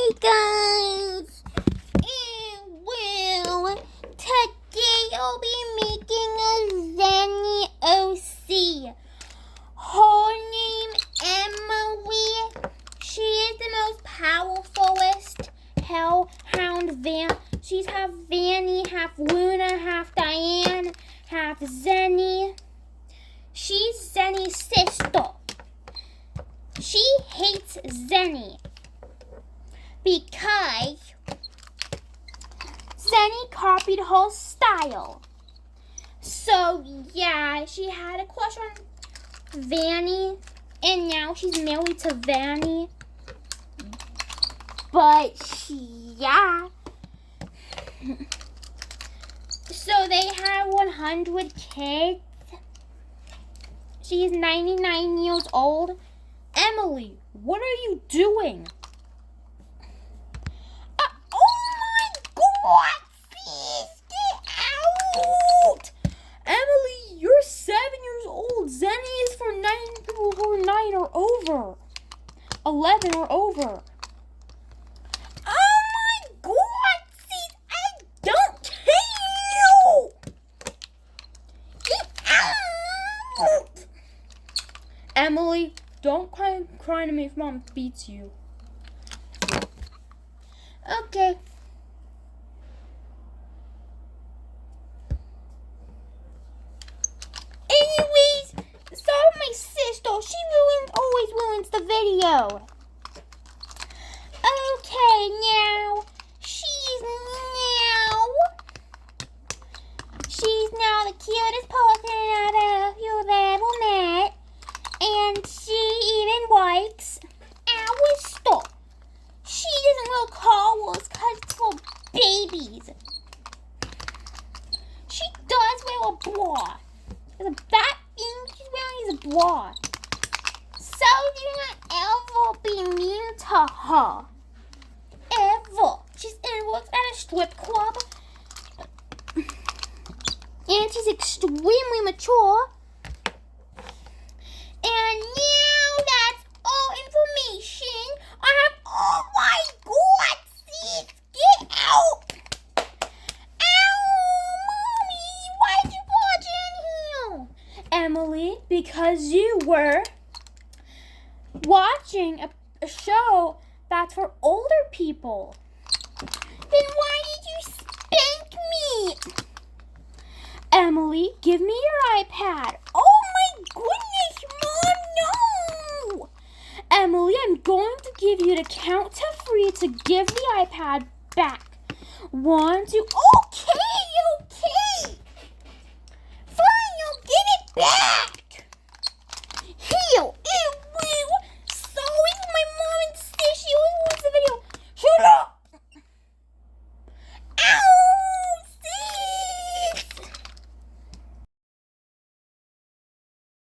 Hey guys! Today I'll be making a zenny OC. Her name Emily. She is the most powerfulest hellhound van. She's half Vanny, half Luna, half Diane, half Zenny. She's Zenny's sister. She hates Zenny because Zenny copied her style. So yeah, she had a crush on Vanny, and now she's married to Vanny. But yeah. So they have 100 kids. She's 99 years old. Emily, what are you doing? Oh my God! Please get out! Emily, you're 7 years old. Zenny is for 9 people who are 9 or over. 11 or over. Oh my God! Please, I don't care! Get out! Emily, don't cry to me if Mom beats you. Okay. Anyways, sorry my sister. She always ruins the video. Okay, now she's now the cutest person you've ever met. And she even likes our stuff. She doesn't wear collars because it's for babies. She does wear a bra. That thing she's wearing is a bra. So do not ever be mean to her. Ever. She works at a strip club. And she's extremely mature. And now that's all information. Oh my God, sis, get out! Ow, Mommy, why'd you barge in here? Emily, because you were watching a show that's for older people. Then why did you spank me? Emily, give me your iPad. Oh my goodness, Mom, no! Emily, I'm going to give you to count to 3 to give the iPad back. 1, 2, okay,